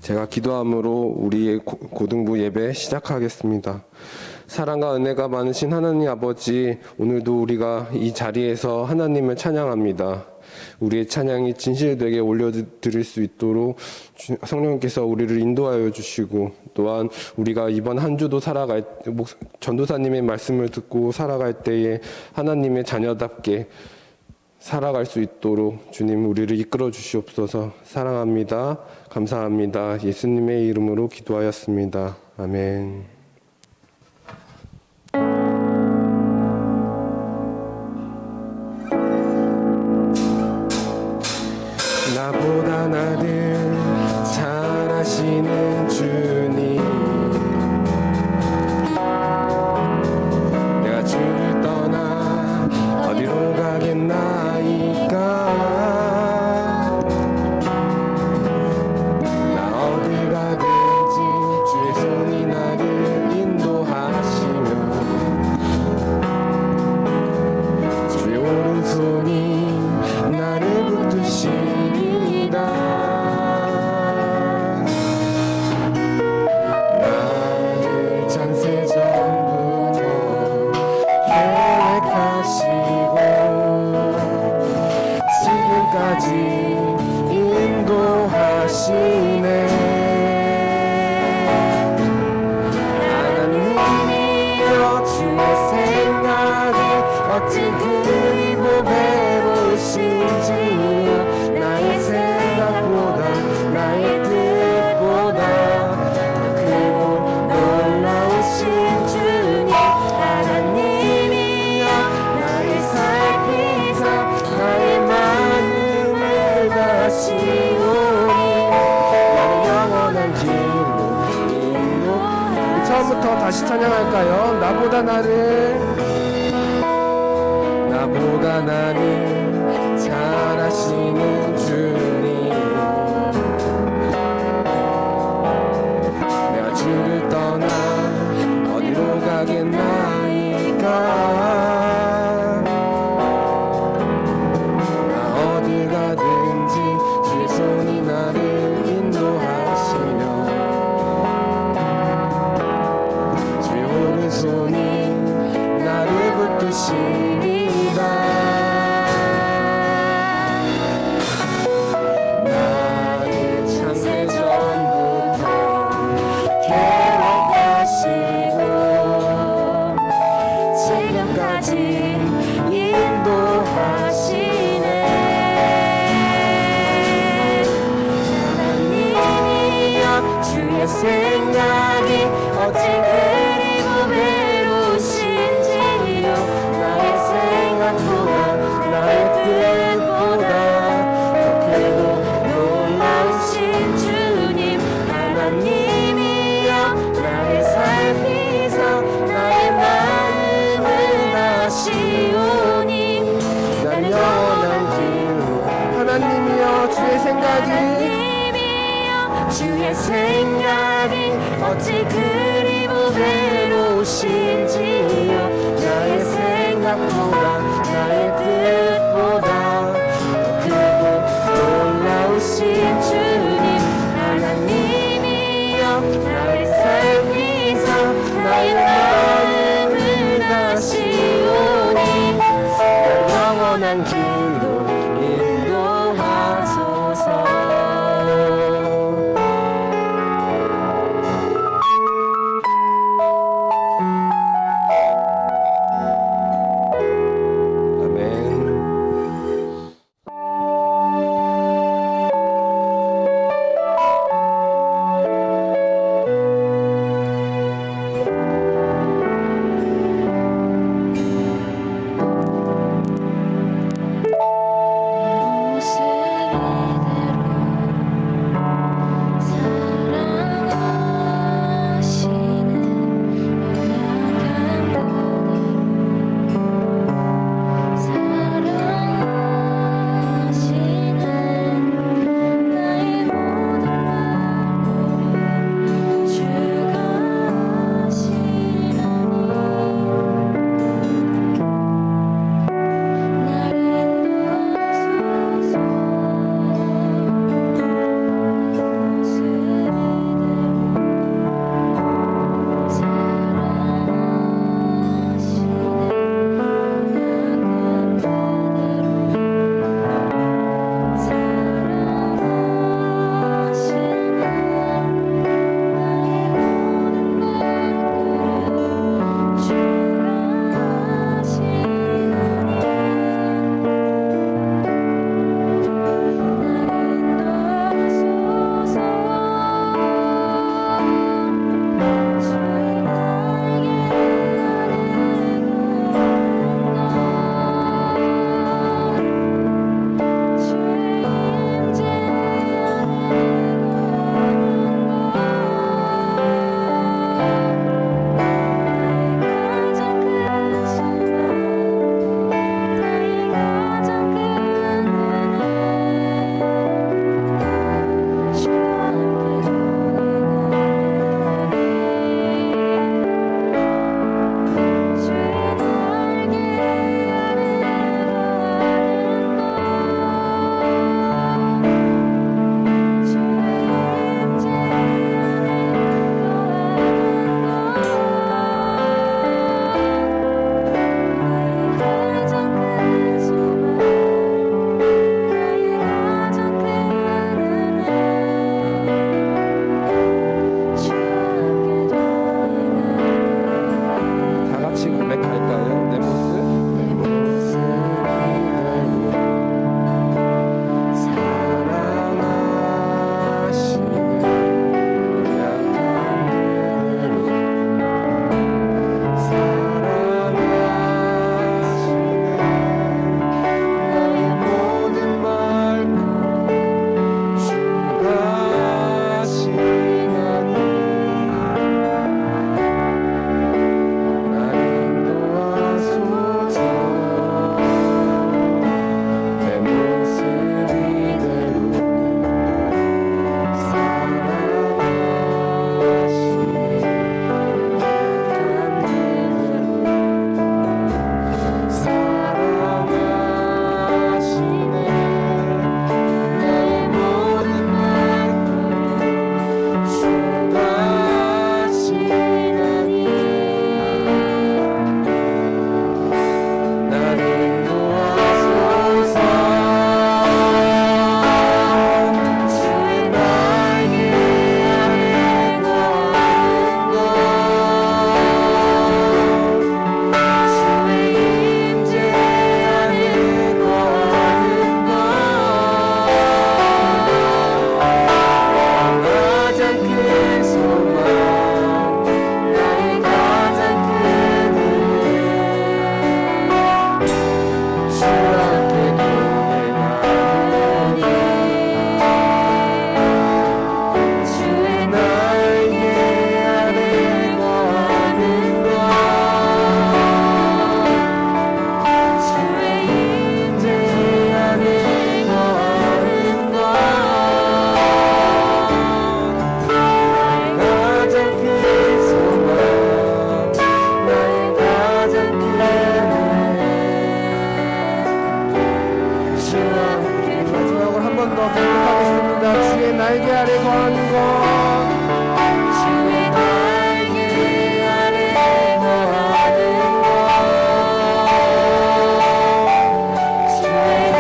제가 기도함으로 우리의 고등부 예배 시작하겠습니다. 사랑과 은혜가 많으신 하나님 아버지, 오늘도 우리가 이 자리에서 하나님을 찬양합니다. 우리의 찬양이 진실되게 올려드릴 수 있도록 성령께서 우리를 인도하여 주시고, 또한 우리가 이번 한 주도 전도사님의 말씀을 듣고 살아갈 때에 하나님의 자녀답게 살아갈 수 있도록 주님 우리를 이끌어 주시옵소서. 사랑합니다. 감사합니다. 예수님의 이름으로 기도하였습니다. 아멘. 나보다 나를 잘 아시는 주님, 내가 주를 떠나 어디로 가겠나이까. 나 어디 가든지 주의 손이 나를 인도하시며 주의 오른손이 나를 붙드시리다. 나를 창세전부터 계획하시고 지금까지 인도하시네. 하나님이여 주의 생각이 어찌 그리 보배로우신지요. 나의 생각보다 나의 뜻보다 더 크고 놀라우신 주님, 하나님이여 나를 살피사 나의 마음을 다시오니 나를 영원한 길로 인도하소서. 처음부터 다시 찬양할까요? 나보다 나를 잘 아시는 주님, 내가 주를 떠나 어디로 가겠나이까. 나 어딜 가든지 주의 손이 나를 인도하시며 주의 오른손이 나를 붙드시리다. 나를 창세전부터 계획하시고 지금까지 인도하시네. 하나님이여 주의 생각이 어찌 그리 보배로우신지요. 나의 생각보다 나의 뜻보다 더 크고 놀라우신 주님, 하나님이여 나를 살피사 나의 마음을 다시오니 나를 영원한 길로. 하나님이여 주의 생각이 어찌 그리 보배로우신지요. 나의 생각보다 나의 뜻보다 더 크고 놀라우신 주님, 하나님이여 나를 살피사 나의 마음을 다시오니 나를 영원한 길로 인도하소서. 번 더 고백하겠습니다. 주의 날개 아래 거하는 것. 주의 날개 아래 거하는 것 주의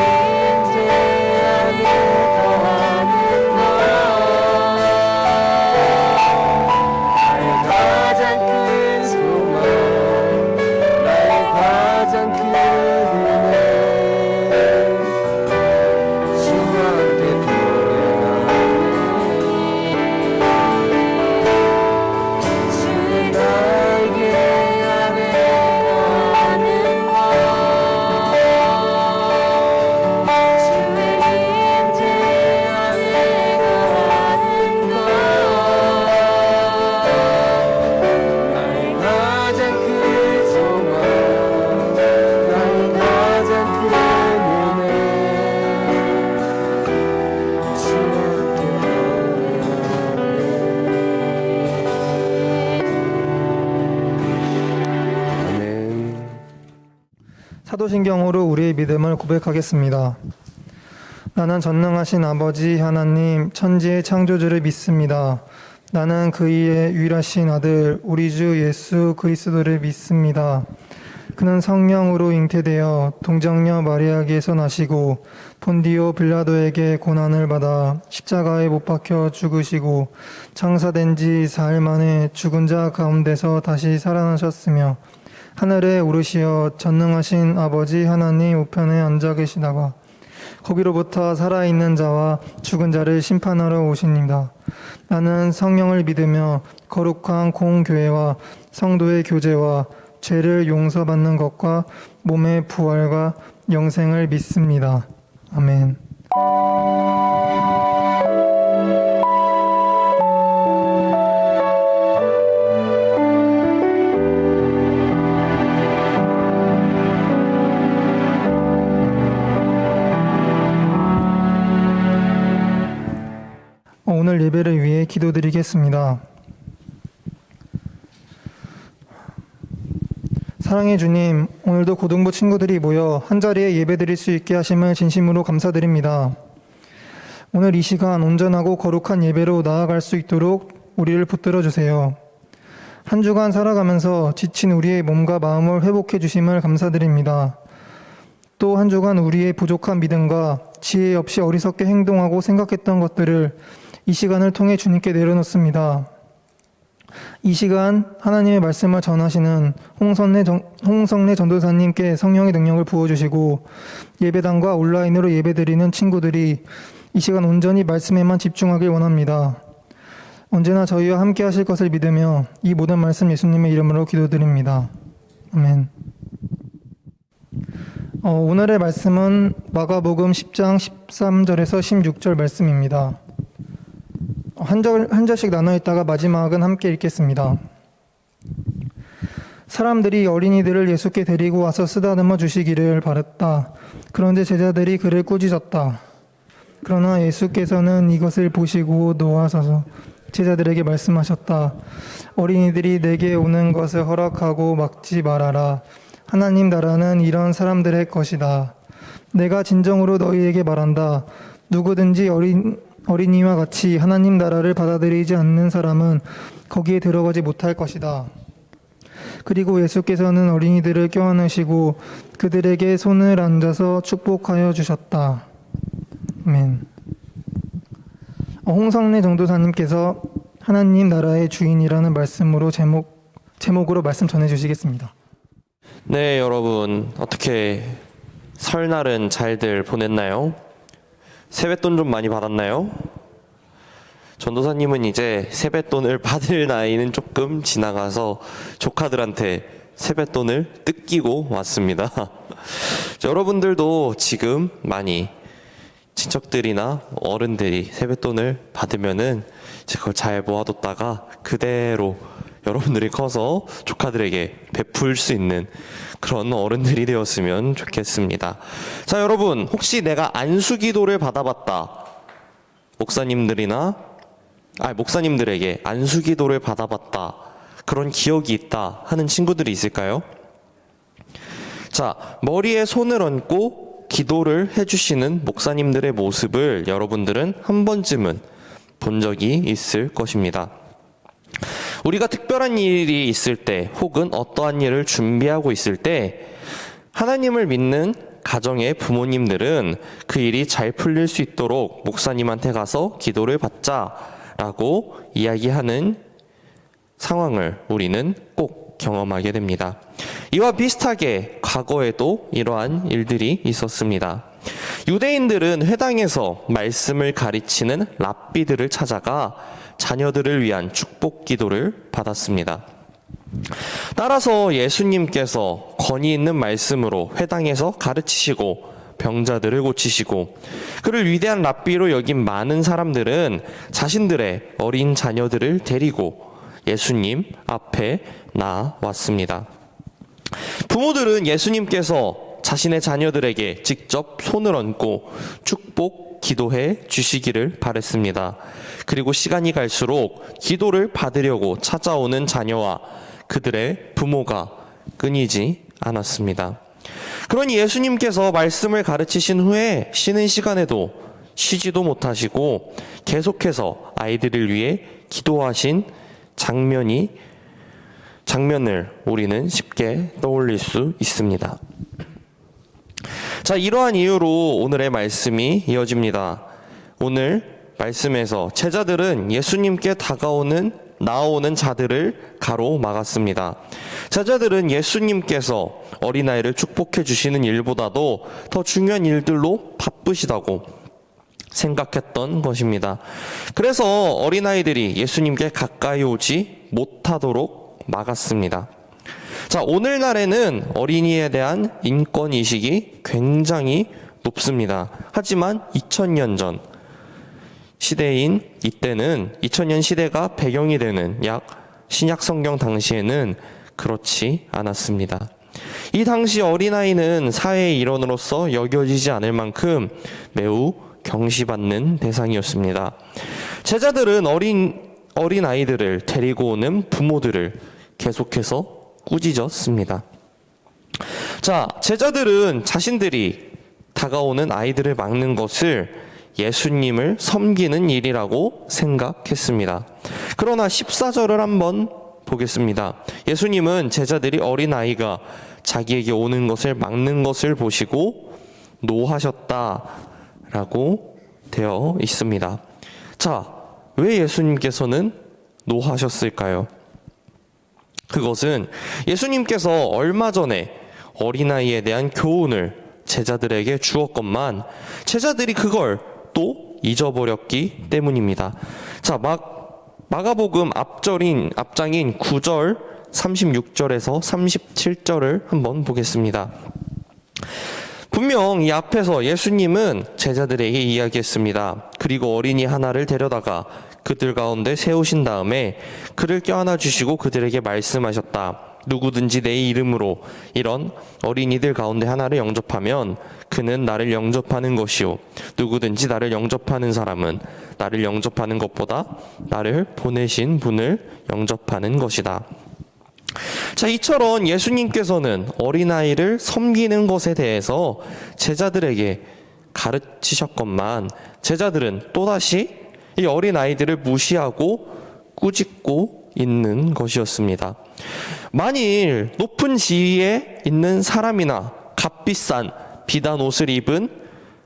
임재 안에 거하는 것 나의 가장 큰 소망 나의 가장 큰 은혜 주와 함께 주의 날개 아래 거하는 것 주의 임재 안에 거하는 것 나의 가장 큰 소망 나의 가장 큰 은혜 주와 아멘. 사도신경으로 우리의 믿음을 고백하겠습니다. 나는 전능하신 아버지 하나님 천지의 창조주를 믿습니다. 나는 그의 유일하신 아들 우리 주 예수 그리스도를 믿습니다. 그는 성령으로 잉태되어 동정녀 마리아에게서 나시고 본디오 빌라도에게 고난을 받아 십자가에 못 박혀 죽으시고 장사된 지 사흘 만에 죽은 자 가운데서 다시 살아나셨으며 하늘에 오르시어 전능하신 아버지 하나님 우편에 앉아 계시다가 거기로부터 살아있는 자와 죽은 자를 심판하러 오십니다. 나는 성령을 믿으며 거룩한 공교회와 성도의 교제와 죄를 용서받는 것과 몸의 부활과 영생을 믿습니다. 아멘. 오늘 예배를 위해 기도드리겠습니다. 사랑의 주님, 오늘도 고등부 친구들이 모여 한자리에 예배드릴 수 있게 하심을 진심으로 감사드립니다. 오늘 이 시간 온전하고 거룩한 예배로 나아갈 수 있도록 우리를 붙들어 주세요. 한 주간 살아가면서 지친 우리의 몸과 마음을 회복해 주심을 감사드립니다. 또 한 주간 우리의 부족한 믿음과 지혜 없이 어리석게 행동하고 생각했던 것들을 이 시간을 통해 주님께 내려놓습니다. 이 시간 하나님의 말씀을 전하시는 홍성래 전도사님께 성령의 능력을 부어주시고 예배당과 온라인으로 예배드리는 친구들이 이 시간 온전히 말씀에만 집중하길 원합니다. 언제나 저희와 함께 하실 것을 믿으며 이 모든 말씀 예수님의 이름으로 기도드립니다. 아멘. 오늘의 말씀은 마가복음 10장 13절에서 16절 말씀입니다. 한 절씩 나눠 읽다가 마지막은 함께 읽겠습니다. 사람들이 어린이들을 예수께 데리고 와서 쓰다듬어 주시기를 바랐다. 그런데 제자들이 그를 꾸짖었다. 그러나 예수께서는 이것을 보시고 놓아서서 제자들에게 말씀하셨다. 어린이들이 내게 오는 것을 허락하고 막지 말아라. 하나님 나라는 이런 사람들의 것이다. 내가 진정으로 너희에게 말한다. 누구든지 어린이와 같이 하나님 나라를 받아들이지 않는 사람은 거기에 들어가지 못할 것이다. 그리고 예수께서는 어린이들을 껴안으시고 그들에게 손을 얹어서 축복하여 주셨다. 아멘. 홍성래 전도사님께서 하나님 나라의 주인이라는 말씀으로 제목으로 말씀 전해주시겠습니다. 네, 여러분 어떻게 설날은 잘들 보냈나요? 세뱃돈 좀 많이 받았나요? 전도사님은 이제 세뱃돈을 받을 나이는 조금 지나가서 조카들한테 세뱃돈을 뜯기고 왔습니다. 여러분들도 지금 많이 친척들이나 어른들이 세뱃돈을 받으면은 그걸 잘 모아뒀다가 그대로 여러분들이 커서 조카들에게 베풀 수 있는 그런 어른들이 되었으면 좋겠습니다. 자, 여러분 혹시 내가 안수기도를 받아봤다, 목사님들에게 안수기도를 받아봤다, 그런 기억이 있다 하는 친구들이 있을까요? 자, 머리에 손을 얹고 꼭 기도를 해주시는 목사님들의 모습을 여러분들은 한 번쯤은 본 적이 있을 것입니다. 우리가 특별한 일이 있을 때 혹은 어떠한 일을 준비하고 있을 때 하나님을 믿는 가정의 부모님들은 그 일이 잘 풀릴 수 있도록 목사님한테 가서 기도를 받자라고 이야기하는 상황을 우리는 꼭 경험하게 됩니다. 이와 비슷하게 과거에도 이러한 일들이 있었습니다. 유대인들은 회당에서 말씀을 가르치는 랍비들을 찾아가 자녀들을 위한 축복 기도를 받았습니다. 따라서 예수님께서 권위 있는 말씀으로 회당에서 가르치시고 병자들을 고치시고 그를 위대한 랍비로 여긴 많은 사람들은 자신들의 어린 자녀들을 데리고 예수님 앞에 나왔습니다. 부모들은 예수님께서 자신의 자녀들에게 직접 손을 얹고 축복 기도해 주시기를 바랬습니다. 그리고 시간이 갈수록 기도를 받으려고 찾아오는 자녀와 그들의 부모가 끊이지 않았습니다. 그러니 예수님께서 말씀을 가르치신 후에 쉬는 시간에도 쉬지도 못하시고 계속해서 아이들을 위해 기도하신 장면을 우리는 쉽게 떠올릴 수 있습니다. 자, 이러한 이유로 오늘의 말씀이 이어집니다. 오늘 말씀에서 제자들은 예수님께 나아오는 자들을 가로막았습니다. 제자들은 예수님께서 어린아이를 축복해 주시는 일보다도 더 중요한 일들로 바쁘시다고 생각했던 것입니다. 그래서 어린아이들이 예수님께 가까이 오지 못하도록 막았습니다. 자, 오늘날에는 어린이에 대한 인권의식이 굉장히 높습니다. 하지만 2000년 전 시대인 이때는 2000년 시대가 배경이 되는 신약 성경 당시에는 그렇지 않았습니다. 이 당시 어린아이는 사회의 일원으로서 여겨지지 않을 만큼 매우 경시받는 대상이었습니다. 제자들은 어린 아이들을 데리고 오는 부모들을 계속해서 꾸짖었습니다. 자, 제자들은 자신들이 다가오는 아이들을 막는 것을 예수님을 섬기는 일이라고 생각했습니다. 그러나 14절을 한번 보겠습니다. 예수님은 제자들이 어린아이가 자기에게 오는 것을 막는 것을 보시고 노하셨다라고 되어 있습니다. 자, 왜 예수님께서는 노하셨을까요? 그것은 예수님께서 얼마 전에 어린아이에 대한 교훈을 제자들에게 주었건만 제자들이 그걸 또 잊어버렸기 때문입니다. 자, 마가복음 앞장인 9절, 36절에서 37절을 한번 보겠습니다. 분명 이 앞에서 예수님은 제자들에게 이야기했습니다. 그리고 어린이 하나를 데려다가 그들 가운데 세우신 다음에 그를 껴안아 주시고 그들에게 말씀하셨다. 누구든지 내 이름으로 이런 어린이들 가운데 하나를 영접하면 그는 나를 영접하는 것이요. 누구든지 나를 영접하는 사람은 나를 영접하는 것보다 나를 보내신 분을 영접하는 것이다. 자, 이처럼 예수님께서는 어린아이를 섬기는 것에 대해서 제자들에게 가르치셨건만 제자들은 또다시 이 어린아이들을 무시하고 꾸짖고 있는 것이었습니다. 만일 높은 지위에 있는 사람이나 값비싼 비단 옷을 입은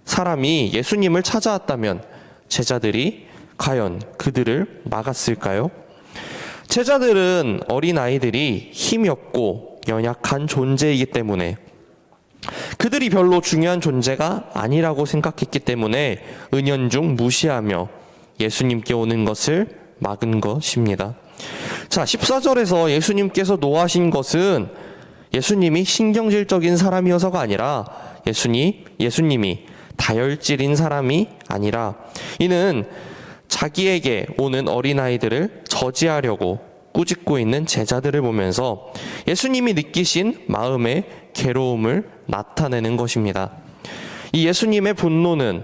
사람이 예수님을 찾아왔다면 제자들이 과연 그들을 막았을까요? 제자들은 어린아이들이 힘이 없고 연약한 존재이기 때문에 그들이 별로 중요한 존재가 아니라고 생각했기 때문에 은연중 무시하며 예수님께 오는 것을 막은 것입니다. 자, 14절에서 예수님께서 노하신 것은 예수님이 신경질적인 사람이어서가 아니라 예수님이 다혈질인 사람이 아니라 이는 자기에게 오는 어린아이들을 저지하려고 꾸짖고 있는 제자들을 보면서 예수님이 느끼신 마음의 괴로움을 나타내는 것입니다. 이 예수님의 분노는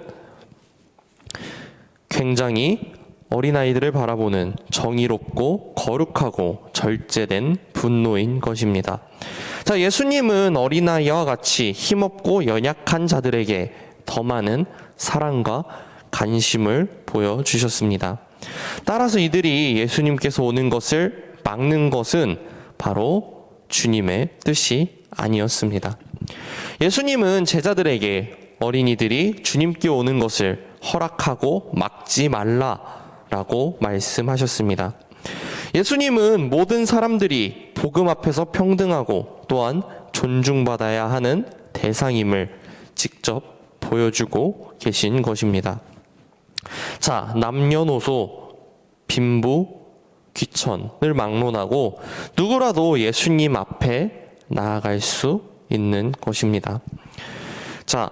굉장히 어린아이들을 바라보는 정의롭고 거룩하고 절제된 분노인 것입니다. 자, 예수님은 어린아이와 같이 힘없고 연약한 자들에게 더 많은 사랑과 관심을 보여주셨습니다. 따라서 이들이 예수님께서 오는 것을 막는 것은 바로 주님의 뜻이 아니었습니다. 예수님은 제자들에게 어린이들이 주님께 오는 것을 허락하고 막지 말라라고 말씀하셨습니다. 예수님은 모든 사람들이 복음 앞에서 평등하고 또한 존중받아야 하는 대상임을 직접 보여주고 계신 것입니다. 자, 남녀노소, 빈부, 귀천을 막론하고 누구라도 예수님 앞에 나아갈 수 있는 것입니다. 자,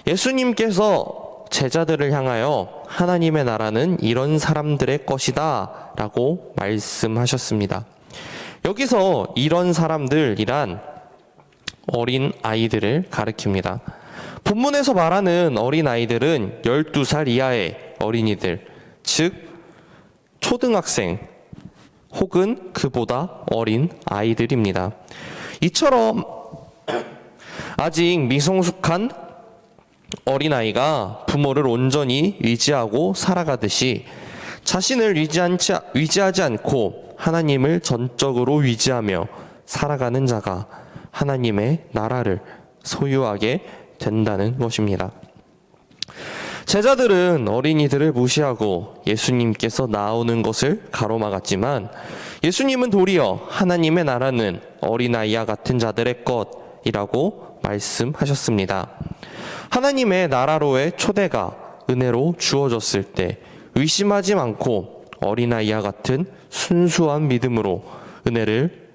예수님께서 제자들을 향하여 하나님의 나라는 이런 사람들의 것이다 라고 말씀하셨습니다. 여기서 이런 사람들이란 어린 아이들을 가리킵니다. 본문에서 말하는 어린 아이들은 12살 이하의 어린이들, 즉 초등학생 혹은 그보다 어린 아이들입니다. 이처럼 아직 미성숙한 어린아이가 부모를 온전히 의지하고 살아가듯이 자신을 의지하지 않고 하나님을 전적으로 의지하며 살아가는 자가 하나님의 나라를 소유하게 된다는 것입니다. 제자들은 어린이들을 무시하고 예수님께서 나오는 것을 가로막았지만 예수님은 도리어 하나님의 나라는 어린아이와 같은 자들의 것이라고 말씀하셨습니다. 하나님의 나라로의 초대가 은혜로 주어졌을 때 의심하지 않고 어린아이와 같은 순수한 믿음으로 은혜를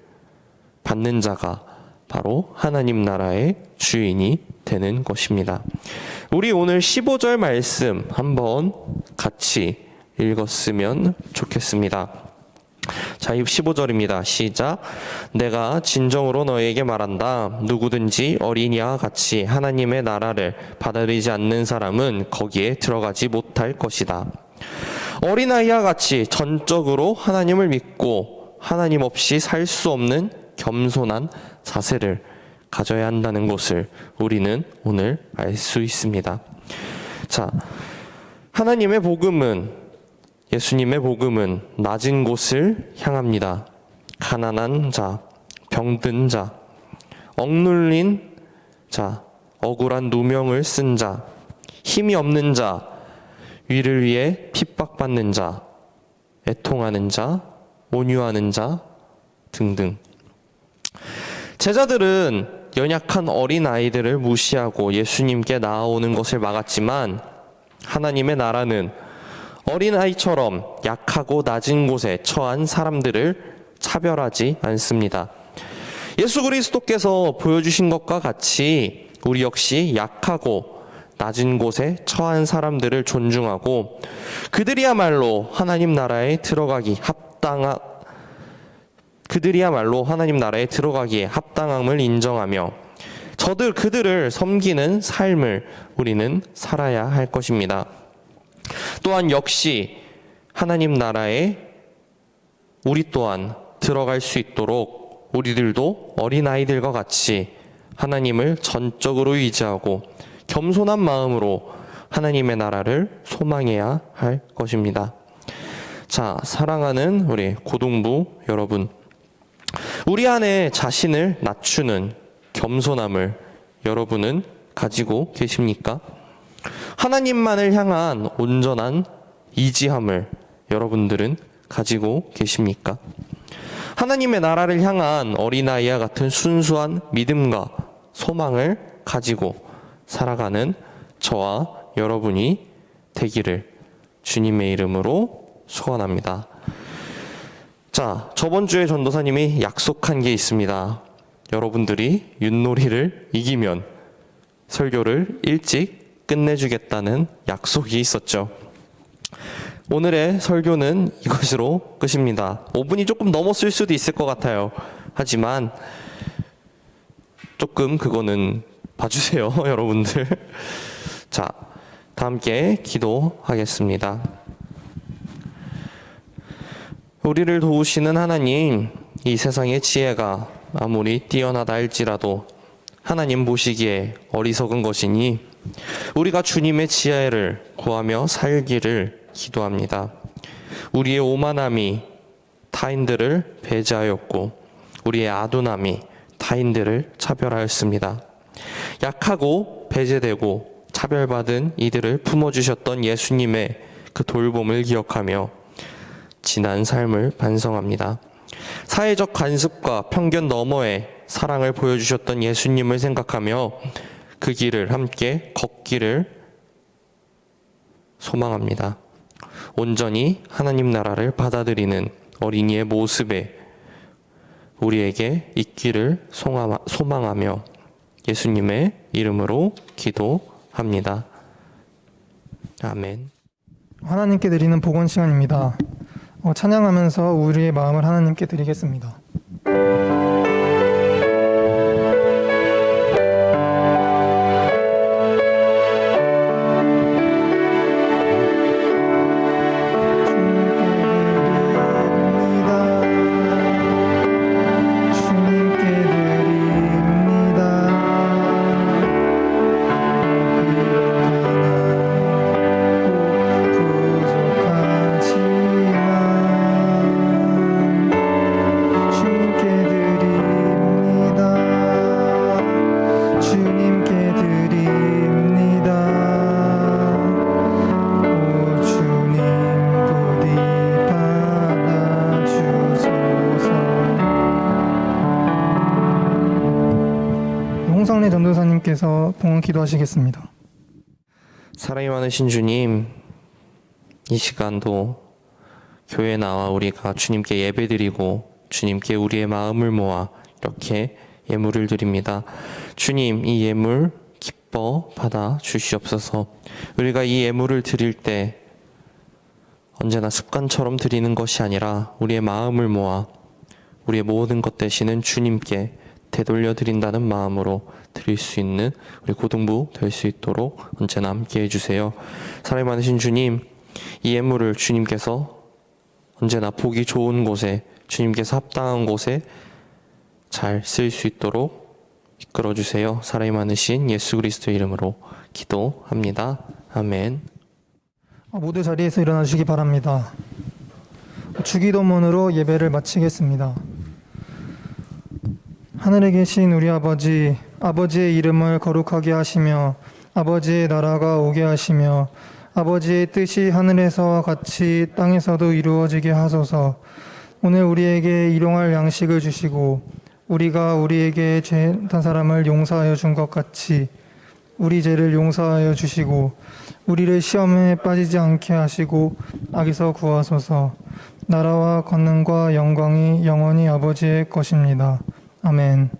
받는 자가 바로 하나님 나라의 주인이 되는 것입니다. 우리 오늘 15절 말씀 한번 같이 읽었으면 좋겠습니다. 자, 15절입니다. 시작. 내가 진정으로 너에게 말한다. 누구든지 어린이와 같이 하나님의 나라를 받아들이지 않는 사람은 거기에 들어가지 못할 것이다. 어린아이와 같이 전적으로 하나님을 믿고 하나님 없이 살 수 없는 겸손한 자세를 가져야 한다는 것을 우리는 오늘 알 수 있습니다. 자, 하나님의 복음은, 예수님의 복음은 낮은 곳을 향합니다. 가난한 자, 병든 자, 억눌린 자, 억울한 누명을 쓴 자, 힘이 없는 자, 위를 위해 핍박받는 자, 애통하는 자, 온유하는 자 등등. 제자들은 연약한 어린 아이들을 무시하고 예수님께 나아오는 것을 막았지만 하나님의 나라는 어린 아이처럼 약하고 낮은 곳에 처한 사람들을 차별하지 않습니다. 예수 그리스도께서 보여주신 것과 같이 우리 역시 약하고 낮은 곳에 처한 사람들을 존중하고 그들이야말로 하나님 나라에 들어가기에 합당함을 인정하며 그들을 섬기는 삶을 우리는 살아야 할 것입니다. 또한 역시 하나님 나라에 우리 또한 들어갈 수 있도록 우리들도 어린아이들과 같이 하나님을 전적으로 의지하고 겸손한 마음으로 하나님의 나라를 소망해야 할 것입니다. 자, 사랑하는 우리 고등부 여러분, 우리 안에 자신을 낮추는 겸손함을 여러분은 가지고 계십니까? 하나님만을 향한 온전한 이지함을 여러분들은 가지고 계십니까? 하나님의 나라를 향한 어린아이와 같은 순수한 믿음과 소망을 가지고 살아가는 저와 여러분이 되기를 주님의 이름으로 소원합니다. 자, 저번 주에 전도사님이 약속한 게 있습니다. 여러분들이 윷놀이를 이기면 설교를 일찍 끝내주겠다는 약속이 있었죠. 오늘의 설교는 이것으로 끝입니다. 5분이 조금 넘었을 수도 있을 것 같아요. 하지만 조금 그거는 봐주세요, 여러분들. 자, 다 함께 기도하겠습니다. 우리를 도우시는 하나님, 이 세상의 지혜가 아무리 뛰어나다 할지라도 하나님 보시기에 어리석은 것이니 우리가 주님의 지혜를 구하며 살기를 기도합니다. 우리의 오만함이 타인들을 배제하였고 우리의 아둔함이 타인들을 차별하였습니다. 약하고 배제되고 차별받은 이들을 품어주셨던 예수님의 그 돌봄을 기억하며 지난 삶을 반성합니다. 사회적 관습과 편견 너머에 사랑을 보여주셨던 예수님을 생각하며 그 길을 함께 걷기를 소망합니다. 온전히 하나님 나라를 받아들이는 어린이의 모습에 우리에게 있기를 소망하며 예수님의 이름으로 기도합니다. 아멘. 하나님께 드리는 복원 시간입니다. 찬양하면서 우리의 마음을 하나님께 드리겠습니다. 홍성래 전도사님께서 봉헌 기도하시겠습니다. 사랑이 많으신 주님, 이 시간도 교회에 나와 우리가 주님께 예배드리고 주님께 우리의 마음을 모아 이렇게 예물을 드립니다. 주님, 이 예물 기뻐 받아 주시옵소서. 우리가 이 예물을 드릴 때 언제나 습관처럼 드리는 것이 아니라 우리의 마음을 모아 우리의 모든 것 되시는 주님께 되돌려 드린다는 마음으로 드릴 수 있는 우리 고등부 될 수 있도록 언제나 함께 해주세요. 사랑이 많으신 주님, 이 예물을 주님께서 언제나 보기 좋은 곳에, 주님께서 합당한 곳에 잘 쓸 수 있도록 이끌어 주세요. 사랑이 많으신 예수 그리스도 이름으로 기도합니다. 아멘. 모두 자리에서 일어나 주시기 바랍니다. 주기도문으로 예배를 마치겠습니다. 하늘에 계신 우리 아버지, 아버지의 이름을 거룩하게 하시며 아버지의 나라가 오게 하시며 아버지의 뜻이 하늘에서와 같이 땅에서도 이루어지게 하소서. 오늘 우리에게 일용할 양식을 주시고 우리가 우리에게 죄한 사람을 용서하여 준 것 같이 우리 죄를 용서하여 주시고 우리를 시험에 빠지지 않게 하시고 악에서 구하소서. 나라와 권능과 영광이 영원히 아버지의 것입니다. 아멘.